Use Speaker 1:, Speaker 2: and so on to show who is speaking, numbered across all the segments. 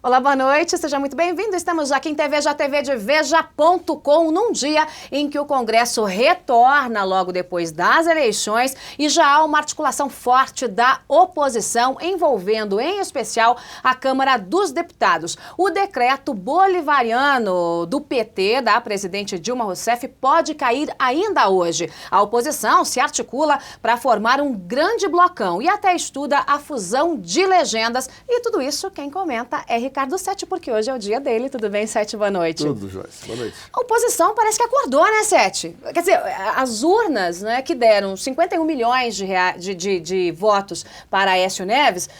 Speaker 1: Olá, boa noite, seja muito bem-vindo. Estamos aqui em TV de Veja.com, num dia em que o Congresso retorna logo depois das eleições e já há uma articulação forte da oposição, envolvendo em especial a Câmara dos Deputados. O decreto bolivariano do PT, da presidente Dilma Rousseff, pode cair ainda hoje. A oposição se articula para formar um grande blocão e até estuda a fusão de legendas. E tudo isso quem comenta é Ricardo Sete, porque hoje é o dia dele. Tudo bem, Sete? Boa noite.
Speaker 2: Tudo, Joyce. Boa noite.
Speaker 1: A oposição parece que acordou, né, Sete? Quer dizer, as urnas, né, que deram 51 milhões de votos para Aécio Neves,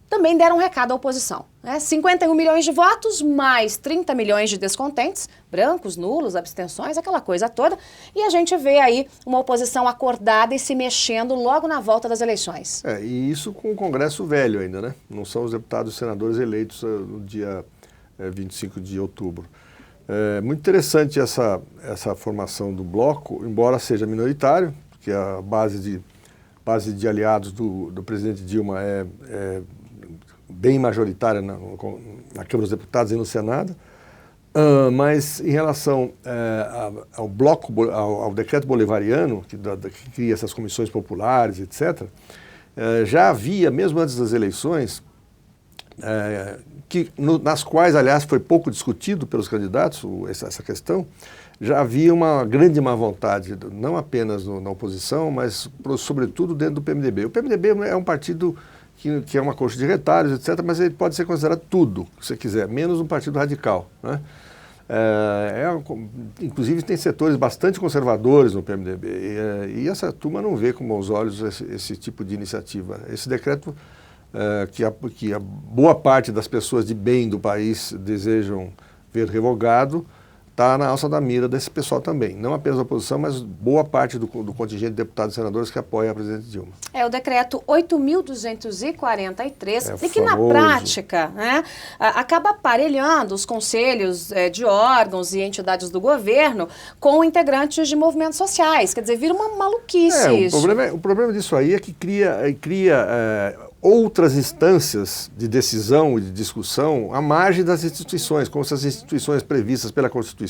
Speaker 1: também deram um recado à oposição. 51 milhões de votos, mais 30 milhões de descontentes, brancos, nulos, abstenções, aquela coisa toda. E a gente vê aí uma oposição acordada e se mexendo logo na volta das eleições.
Speaker 2: E isso com o Congresso velho ainda, né? Não são os deputados e senadores eleitos no dia 25 de outubro. É muito interessante essa formação do bloco, embora seja minoritário, porque a base de aliados do presidente Dilma é bem majoritária na Câmara dos Deputados e no Senado, mas em relação ao decreto bolivariano, que cria essas comissões populares, etc., já havia, mesmo antes das eleições, nas quais, aliás, foi pouco discutido pelos candidatos essa questão, já havia uma grande má vontade, não apenas na oposição, mas sobretudo dentro do PMDB. O PMDB é um partido que é uma coxa de retalhos, etc., mas ele pode ser considerado tudo, se você quiser, menos um partido radical, né? Inclusive tem setores bastante conservadores no PMDB e essa turma não vê com bons olhos esse tipo de iniciativa. Esse decreto que a boa parte das pessoas de bem do país desejam ver revogado, está na alça da mira desse pessoal também. Não apenas a oposição, mas boa parte do contingente de deputados e senadores que apoia a presidente Dilma. É
Speaker 1: o decreto 8.243 e que na prática, né, acaba aparelhando os conselhos de órgãos e entidades do governo com integrantes de movimentos sociais. Quer dizer, vira uma maluquice isso.
Speaker 2: O problema disso aí é que cria outras instâncias de decisão e de discussão à margem das instituições, como se as instituições previstas pela Constituição,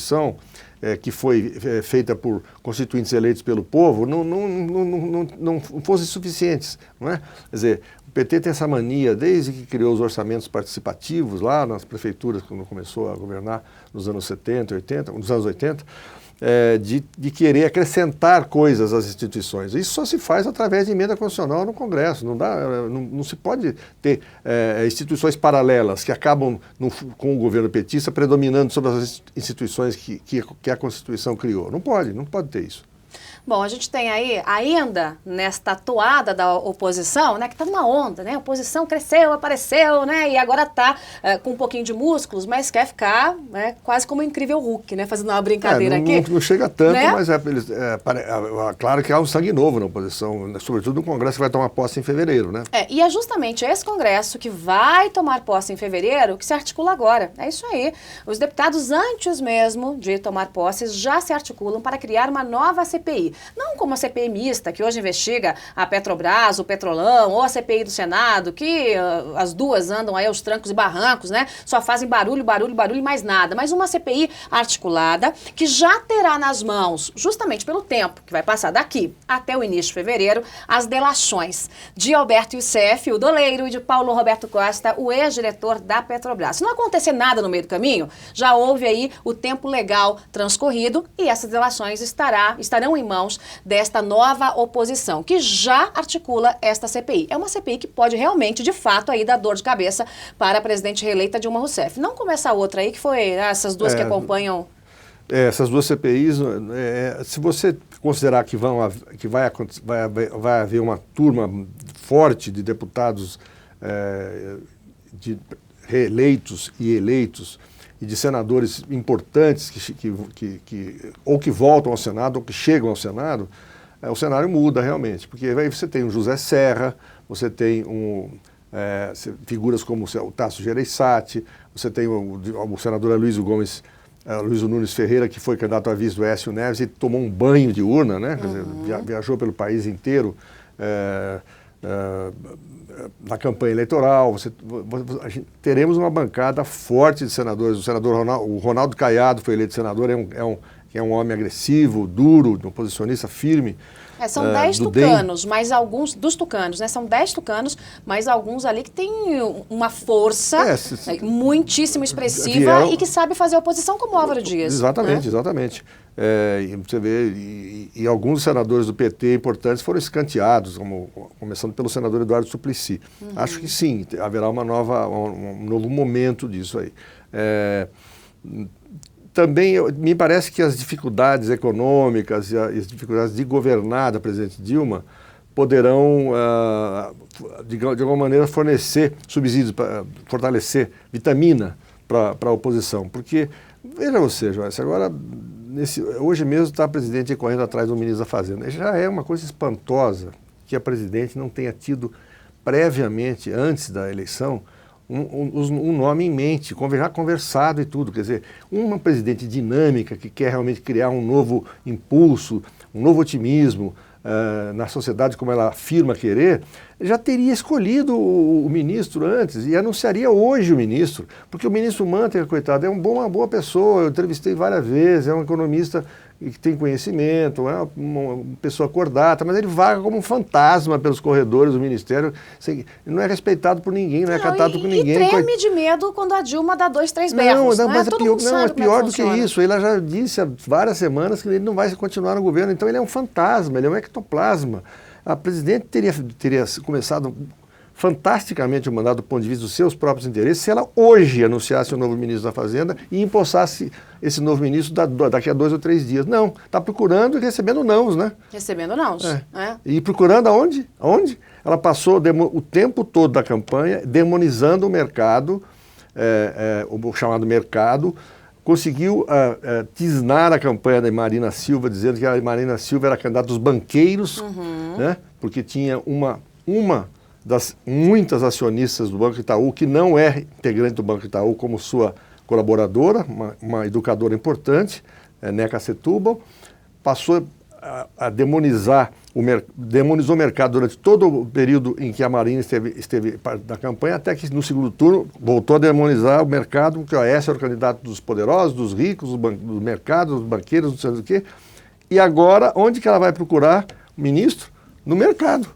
Speaker 2: que foi feita por constituintes eleitos pelo povo, não fossem suficientes, não é? Quer dizer, o PT tem essa mania, desde que criou os orçamentos participativos lá nas prefeituras, quando começou a governar nos anos 70, 80, nos anos 80, de querer acrescentar coisas às instituições. Isso só se faz através de emenda constitucional no Congresso. Não se pode ter instituições paralelas que acabam com o governo petista predominando sobre as instituições que a Constituição criou. Não pode ter isso.
Speaker 1: Bom, a gente tem aí, ainda nesta toada da oposição, né, que está numa onda, né, a oposição cresceu, apareceu, né, e agora está com um pouquinho de músculos, mas quer ficar quase como o incrível Hulk, né, fazendo uma brincadeira aqui.
Speaker 2: Não chega tanto, né? Mas claro que há um sangue novo na oposição, sobretudo no Congresso que vai tomar posse em fevereiro, né?
Speaker 1: E é justamente esse Congresso que vai tomar posse em fevereiro que se articula agora. É isso aí. Os deputados, antes mesmo de tomar posse, já se articulam para criar uma nova CPI. Não como a CPI mista, que hoje investiga a Petrobras, o Petrolão, ou a CPI do Senado, que as duas andam aí aos trancos e barrancos, né? Só fazem barulho, barulho, barulho e mais nada. Mas uma CPI articulada que já terá nas mãos, justamente pelo tempo que vai passar daqui até o início de fevereiro, as delações de Alberto Youssef, o doleiro, e de Paulo Roberto Costa, o ex-diretor da Petrobras. Se não acontecer nada no meio do caminho, já houve aí o tempo legal transcorrido e essas delações estarão em mãos desta nova oposição, que já articula esta CPI. É uma CPI que pode realmente, de fato, aí dar dor de cabeça para a presidente reeleita Dilma Rousseff. Não como essa outra aí, que foi essas duas que acompanham...
Speaker 2: Essas duas CPIs, se você considerar que vai haver uma turma forte de deputados de reeleitos e eleitos, e de senadores importantes ou que voltam ao Senado ou que chegam ao Senado, o cenário muda realmente, porque aí você tem o José Serra, você tem figuras como o Tasso Gereissati, você tem o senador Aloysio Nunes Ferreira, que foi candidato a vice do Aécio Neves e tomou um banho de urna, né? Quer dizer, viajou pelo país inteiro na campanha eleitoral, teremos uma bancada forte de senadores. O senador o Ronaldo Caiado foi eleito senador, é um homem agressivo, duro, um posicionista firme.
Speaker 1: São 10 tucanos, mas alguns dos tucanos, né? São 10 tucanos, mas alguns ali que têm uma força muitíssimo expressiva e que sabe fazer oposição como Álvaro Dias.
Speaker 2: Exatamente,
Speaker 1: né?
Speaker 2: exatamente. E você vê, e alguns senadores do PT importantes foram escanteados, começando pelo senador Eduardo Suplicy. Acho que sim, haverá um novo momento disso aí. Também me parece que as dificuldades econômicas e as dificuldades de governar da presidente Dilma poderão, de alguma maneira, fornecer subsídios, fortalecer vitamina para a oposição. Porque, veja você, Joyce, agora, hoje mesmo está a presidente correndo atrás do ministro da Fazenda. Já é uma coisa espantosa que a presidente não tenha tido previamente, antes da eleição, um nome em mente, conversado e tudo. Quer dizer, uma presidente dinâmica que quer realmente criar um novo impulso, um novo otimismo na sociedade como ela afirma querer, já teria escolhido o ministro antes e anunciaria hoje o ministro, porque o ministro Manteiga, coitado, é uma boa pessoa, eu entrevistei várias vezes, é um economista que tem conhecimento, é uma pessoa cordata, mas ele vaga como um fantasma pelos corredores do ministério, não é respeitado por ninguém, não é acatado por ninguém.
Speaker 1: E treme de medo quando a Dilma dá 2, 3 berros.
Speaker 2: Mas pior do que isso, ele já disse há várias semanas que ele não vai continuar no governo, então ele é um fantasma, ele é um ectoplasma. A presidente teria começado fantasticamente o mandato do ponto de vista dos seus próprios interesses se ela hoje anunciasse o novo ministro da Fazenda e empossasse esse novo ministro daqui a 2 ou 3 dias. Não, está procurando e recebendo nãos, né?
Speaker 1: Recebendo nãos.
Speaker 2: E procurando aonde? Aonde? Ela passou o tempo todo da campanha demonizando o mercado, o chamado mercado, conseguiu tisnar a campanha da Marina Silva, dizendo que a Marina Silva era candidata dos banqueiros, né? Porque tinha uma das muitas acionistas do Banco Itaú, que não é integrante do Banco Itaú, como sua colaboradora, uma educadora importante, Neca Setúbal, passou a demonizou o mercado durante todo o período em que a Marina esteve na campanha, até que no segundo turno voltou a demonizar o mercado, porque o Aécio era o candidato dos poderosos, dos ricos, do mercado, dos banqueiros, não sei do que. E agora, onde que ela vai procurar o ministro? No mercado.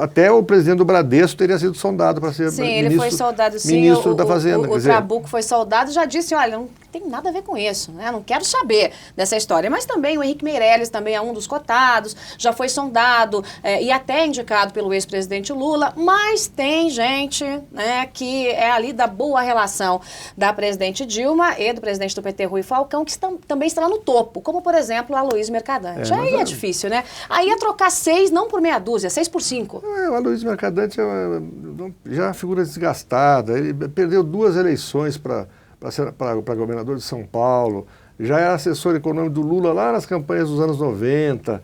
Speaker 2: Até o presidente do Bradesco teria sido sondado para ser
Speaker 1: ele foi soldado, sim.
Speaker 2: Ministro da Fazenda.
Speaker 1: O Trabuco foi soldado e já disse, olha, não tem nada a ver com isso, né? Não quero saber dessa história. Mas também o Henrique Meirelles também é um dos cotados, já foi sondado e até indicado pelo ex-presidente Lula, mas tem gente, né, que é ali da boa relação da presidente Dilma e do presidente do PT, Rui Falcão, que também está lá no topo, como, por exemplo, a Aloysio Mercadante. Aí é difícil, né? Aí é trocar 6, não por meia dúzia, 6 por 5.
Speaker 2: O Aloysio Mercadante já é uma figura desgastada. Ele perdeu 2 eleições para governador de São Paulo, já era assessor econômico do Lula lá nas campanhas dos anos 90.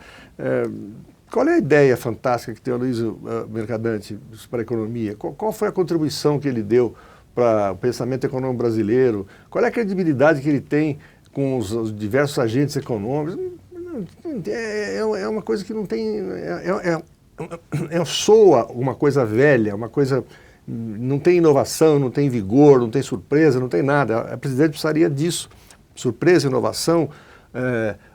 Speaker 2: Qual é a ideia fantástica que tem o Aloysio Mercadante para a economia? Qual foi a contribuição que ele deu para o pensamento econômico brasileiro? Qual é a credibilidade que ele tem com os diversos agentes econômicos? É uma coisa que não tem... soa uma coisa velha, uma coisa... Não tem inovação, não tem vigor, não tem surpresa, não tem nada. A presidente precisaria disso. Surpresa, inovação,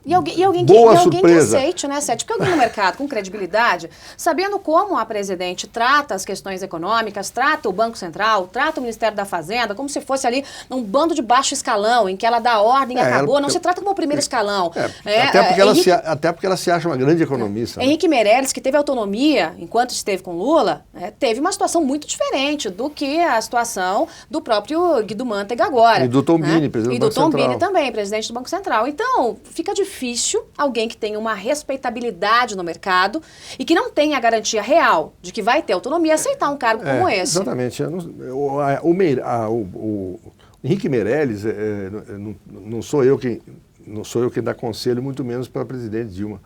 Speaker 1: E alguém que aceite, né, Sete? Porque alguém no mercado com credibilidade, sabendo como a presidente trata as questões econômicas, trata o Banco Central, trata o Ministério da Fazenda, como se fosse ali um bando de baixo escalão, em que ela dá ordem e acabou, não se trata como o primeiro escalão.
Speaker 2: Até porque ela se acha uma grande economista.
Speaker 1: Henrique Meirelles, que teve autonomia enquanto esteve com Lula, teve uma situação muito diferente do que a situação do próprio Guido Mantega agora.
Speaker 2: E do Tom Bini, presidente do Banco Central.
Speaker 1: E do Tom Bini também, presidente do Banco Central. Então, fica difícil alguém que tenha uma respeitabilidade no mercado e que não tenha a garantia real de que vai ter autonomia aceitar um cargo como esse.
Speaker 2: Exatamente. O Henrique Meirelles, não sou eu quem dá conselho, muito menos para a presidente Dilma.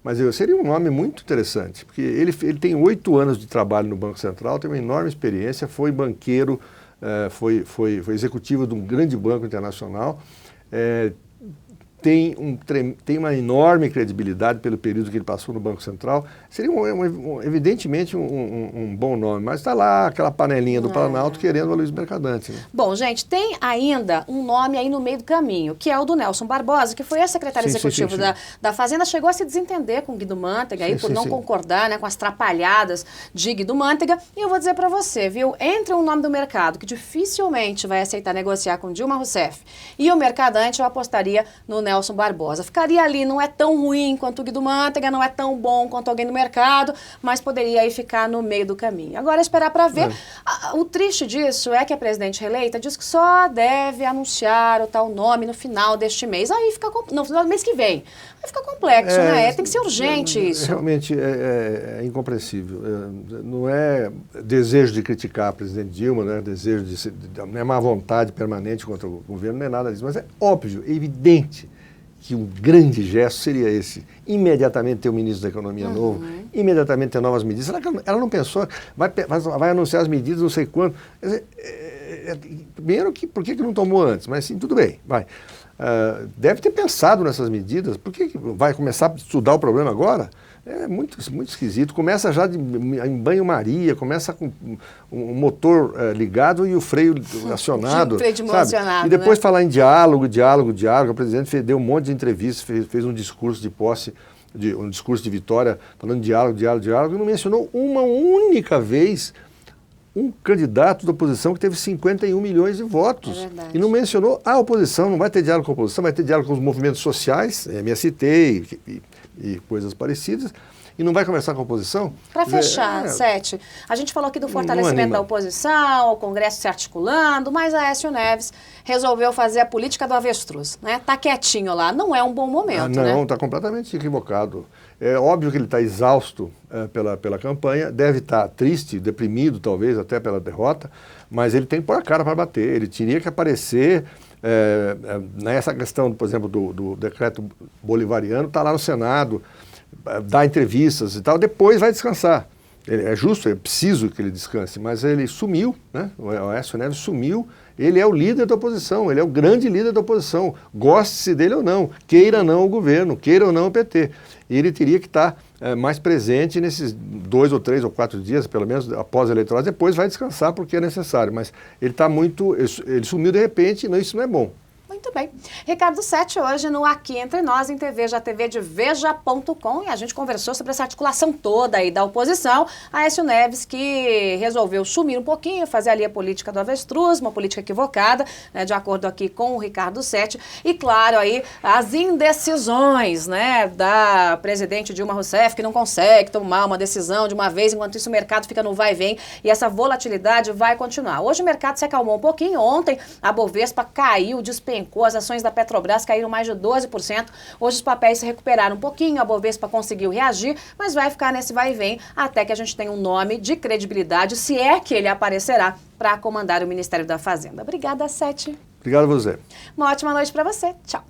Speaker 2: Mas seria um nome muito interessante, porque ele tem 8 anos de trabalho no Banco Central, tem uma enorme experiência, foi banqueiro, foi executivo de um grande banco internacional, tem uma enorme credibilidade pelo período que ele passou no Banco Central. Seria, evidentemente, um bom nome, mas está lá aquela panelinha do Planalto querendo o Aloysio Mercadante. Né?
Speaker 1: Bom, gente, tem ainda um nome aí no meio do caminho, que é o do Nelson Barbosa, que foi secretário executivo da Fazenda, chegou a se desentender com o Guido Mantega aí, por não concordar, né, com as trapalhadas de Guido Mantega. E eu vou dizer para você, viu, entre um nome do mercado que dificilmente vai aceitar negociar com Dilma Rousseff e o Mercadante, eu apostaria no Nelson Barbosa. Ficaria ali, não é tão ruim quanto o Guido Mantega, não é tão bom quanto alguém do mercado, mas poderia aí ficar no meio do caminho. Agora, esperar para ver. O triste disso é que a presidente reeleita diz que só deve anunciar o tal nome no final deste mês. Aí fica, no final do mês que vem. Aí fica complexo, né? Tem que ser urgente isso.
Speaker 2: Realmente é incompreensível. Não é desejo de criticar a presidente Dilma, não é desejo não é má vontade permanente contra o governo, não é nada disso, mas é óbvio, é evidente que um grande gesto seria esse. Imediatamente ter o ministro da Economia novo, imediatamente ter novas medidas. Ela não pensou, vai anunciar as medidas não sei quando. Primeiro, por que não tomou antes? Mas sim, tudo bem, vai. Deve ter pensado nessas medidas. Por que vai começar a estudar o problema agora? É muito esquisito. Começa já em banho-maria, começa com o motor ligado e o freio acionado.
Speaker 1: O freio de mão acionado,
Speaker 2: e depois falar em diálogo. O presidente deu um monte de entrevistas, fez um discurso de posse, um discurso de vitória, falando diálogo, e não mencionou uma única vez um candidato da oposição que teve 51 milhões de votos. E não mencionou a oposição, não vai ter diálogo com a oposição, vai ter diálogo com os movimentos sociais, MST e coisas parecidas, e não vai conversar com a oposição?
Speaker 1: Para fechar, Sete, a gente falou aqui do fortalecimento da oposição, o Congresso se articulando, mas a Aécio Neves resolveu fazer a política do avestruz, né? Tá quietinho lá, não é um bom momento, né?
Speaker 2: Não, está completamente equivocado. É óbvio que ele está exausto pela campanha, deve estar triste, deprimido talvez até pela derrota, mas ele tem que pôr a cara para bater, ele teria que aparecer nessa questão, por exemplo, do decreto bolivariano, está lá no Senado, dá entrevistas e tal, depois vai descansar. É justo, é preciso que ele descanse, mas ele sumiu, né? O Aécio Neves sumiu, ele é o líder da oposição, ele é o grande líder da oposição, goste-se dele ou não, queira ou não o governo, queira ou não o PT. E ele teria que estar mais presente nesses 2 ou 3 ou 4 dias, pelo menos após a eleitoral, depois vai descansar porque é necessário, mas ele ele sumiu de repente, isso não é bom.
Speaker 1: Muito bem. Ricardo Sete hoje no Aqui Entre Nós, em Veja TV de Veja.com, e a gente conversou sobre essa articulação toda aí da oposição. Aécio Neves, que resolveu sumir um pouquinho, fazer ali a política do avestruz, uma política equivocada, né, de acordo aqui com o Ricardo Sete. E claro, aí as indecisões, né, da presidente Dilma Rousseff, que não consegue tomar uma decisão de uma vez, enquanto isso o mercado fica no vai e vem, e essa volatilidade vai continuar. Hoje o mercado se acalmou um pouquinho, ontem a Bovespa caiu, despencou, as ações da Petrobras caíram mais de 12%, hoje os papéis se recuperaram um pouquinho, a Bovespa conseguiu reagir, mas vai ficar nesse vai e vem até que a gente tenha um nome de credibilidade, se é que ele aparecerá para comandar o Ministério da Fazenda. Obrigada, Sete.
Speaker 2: Obrigado a você.
Speaker 1: Uma ótima noite para você. Tchau.